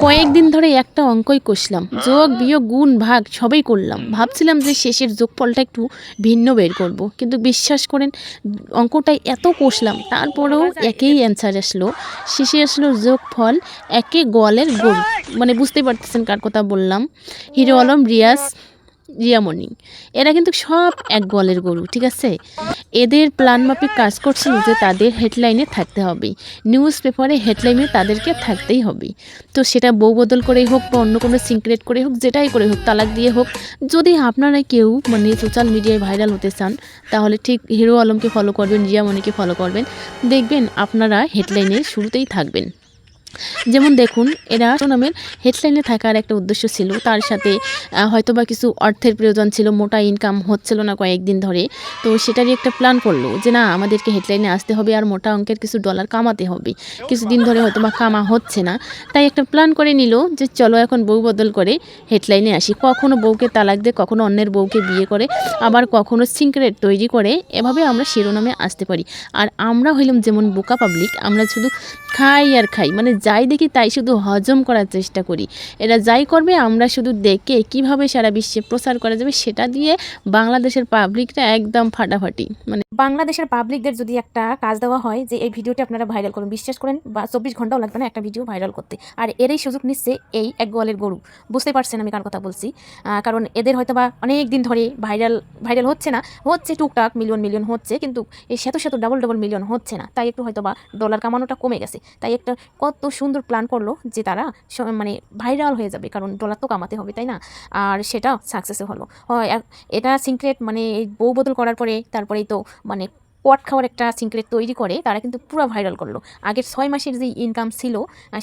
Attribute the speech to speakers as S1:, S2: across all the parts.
S1: কয়েকদিন ধরে একটা অঙ্কই কষলাম, যোগ বিয়োগ গুণ ভাগ সবই করলাম। ভাবছিলাম যে শেষের যোগফলটা একটু ভিন্ন বের করব, কিন্তু বিশ্বাস করেন অঙ্কটাই এত কষলাম তারপরেও একই অ্যান্সার আসলো। শেষে আসলো যোগফল একে গোয়ালের গরু। মানে বুঝতেই পারতেছেন কার কথা বললাম। হিরো আলম, রিয়ামণি, এরা কিন্তু সব এক গোয়ালের গরু, ঠিক আছে। এদের প্ল্যান মাফিক কাজ করছিল যে তাদের হেডলাইনে থাকতে হবে, নিউজ পেপারে হেডলাইনে তাদেরকে থাকতেই হবে। তো সেটা বউ বদল করেই হোক বা অন্য কোনো সিক্রেট করে হোক, যেটাই করে হোক, তালাক দিয়ে হোক। যদি আপনারা কেউ মানে সোশ্যাল মিডিয়ায় ভাইরাল হতে চান, তাহলে ঠিক হিরো আলমকে ফলো করবেন, রিয়ামণিকে ফলো করবেন, দেখবেন আপনারা হেডলাইনে শুরুতেই থাকবেন। যেমন দেখুন, এরা নামের হেডলাইনে থাকার একটা উদ্দেশ্য ছিল, তার সাথে হয়তোবা কিছু অর্থের প্রয়োজন ছিল, মোটা ইনকাম হচ্ছিল না কয়েকদিন ধরে। তো সেটারই একটা প্ল্যান করলো যে না, আমাদেরকে হেডলাইনে আসতে হবে আর মোটা অঙ্কের কিছু ডলার কামাতে হবে। কিছুদিন ধরে হয়তোবা কামা হচ্ছে না, তাই একটা প্ল্যান করে নিল যে চলো এখন বউ বদল করে হেডলাইনে আসি। কখনো বউকে তালাক দিয়ে, কখনো অন্যের বউকে বিয়ে করে, আবার কখনো সিক্রেট তৈরি করে, এভাবে আমরা শিরোনামে আসতে পারি। আর আমরা হইলাম যেমন বোকা পাবলিক, আমরা শুধু খাই আর খাই, মানে যাই দেখি তাই শুধু হজম করার চেষ্টা করি। এরা যাই করবে আমরা শুধু দেখে কিভাবে সারা বিশ্বে প্রচার করা যাবে সেটা দিয়ে বাংলাদেশের পাবলিকটা একদম ফাটাফাটি। মানে বাংলাদেশের পাবলিকদের যদি একটা কাজ দেওয়া হয় যে এই ভিডিওটি আপনারা ভাইরাল করুন, বিশ্বাস করেন বা 24 ঘন্টাও লাগবে না একটা ভিডিও ভাইরাল করতে। আর এরই সুযোগ নিচ্ছে এই এক গোয়ালের গরু। বুঝতে পারছেন আমি কার কথা বলছি। কারণ এদের হয়তো বা অনেক দিন ধরে ভাইরাল হচ্ছে না, হচ্ছে টুকটাক মিলিয়ন হচ্ছে, কিন্তু এই শত ডাবল মিলিয়ন হচ্ছে না। তাই একটু হয়তো বা ডলার কামানোটা কমে গেছে। তাই একটা কত সুন্দর প্ল্যান করলো যে তারা মানে ভাইরাল হয়ে যাবে, কারণ ডলার তো কামাতে হবে, তাই না। আর সেটা সাকসেসও হলো। এটা সিক্রেট মানে এই বউ বদল করার পরে তারপরেই তো মানে কোয়াট খাওয়ার একটা সিক্রেট তৈরি করে তারা কিন্তু পুরো ভাইরাল করলো। আগের 6 মাসের যে ইনকাম ছিল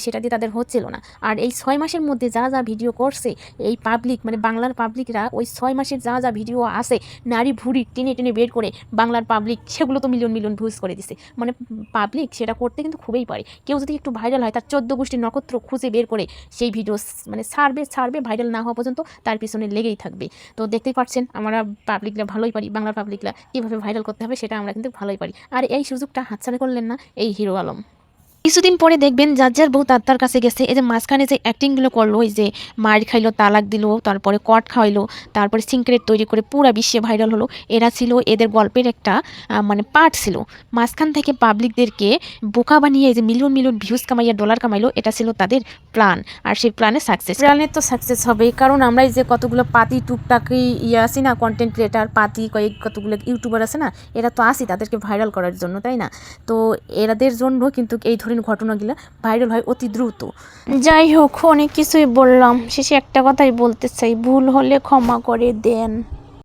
S1: সেটা দিয়ে তাদের হচ্ছিল না। আর এই 6 মাসের মধ্যে যা ভিডিও করছে এই পাবলিক, মানে বাংলার পাবলিকরা, ওই 6 মাসের যা ভিডিও আছে নারী ভুড়ি টেনে বের করে বাংলার পাবলিক সেগুলো তো মিলিয়ন ভিউজ করে দিছে। মানে পাবলিক সেটা করতে কিন্তু খুবই পারে। কেউ যদি একটু ভাইরাল হয় তার 14 গোষ্ঠীর নক্ষত্র খুঁজে বের করে সেই ভিডিও মানে ছাড়বে, ভাইরাল না হওয়া পর্যন্ত তার পিছনে লেগেই থাকবে। তো দেখতেই পাচ্ছেন আমরা পাবলিকরা ভালোই পারি, বাংলার পাবলিকরা কীভাবে ভাইরাল করতে হবে সেটা আমরা কিন্তু ভালোই পারি। আর এই সুযোগটা হাতছাড়া করলেন না এই হিরো আলম। কিছুদিন পরে দেখবেন যার বউ তার কাছে গেছে, এই যে মাঝখানে যে অ্যাক্টিংগুলো করলো, ওই যে মার খাইলো, তালাক দিল, তারপরে কট খাওয়াইলো, তারপরে সিক্রেট তৈরি করে পুরা বিশ্বে ভাইরাল হলো, এরা ছিল এদের গল্পের একটা মানে পার্ট ছিল। মাঝখান থেকে পাবলিকদেরকে বোকা বানিয়ে এই যে মিলিয়ন ভিউজ কামাইয়া ডলার কামাইলো, এটা ছিল তাদের প্ল্যান। আর সেই প্ল্যানের তো সাকসেস হবে, কারণ আমরা এই যে কতগুলো পাতি টুকটাকি আছি না, কন্টেন্ট ক্রিয়েটার পাতি কতগুলো ইউটিউবার আছে না, এরা তো আসি তাদেরকে ভাইরাল করার জন্য, তাই না। তো এরাদের জন্য কিন্তু এই ধরনের ঘটনাগুলো ভাইরাল হয় অতি দ্রুত। যাই হোক, অনেক কিছুই বললাম, শেষে একটা কথাই বলতে চাই, ভুল হলে ক্ষমা করে দেন।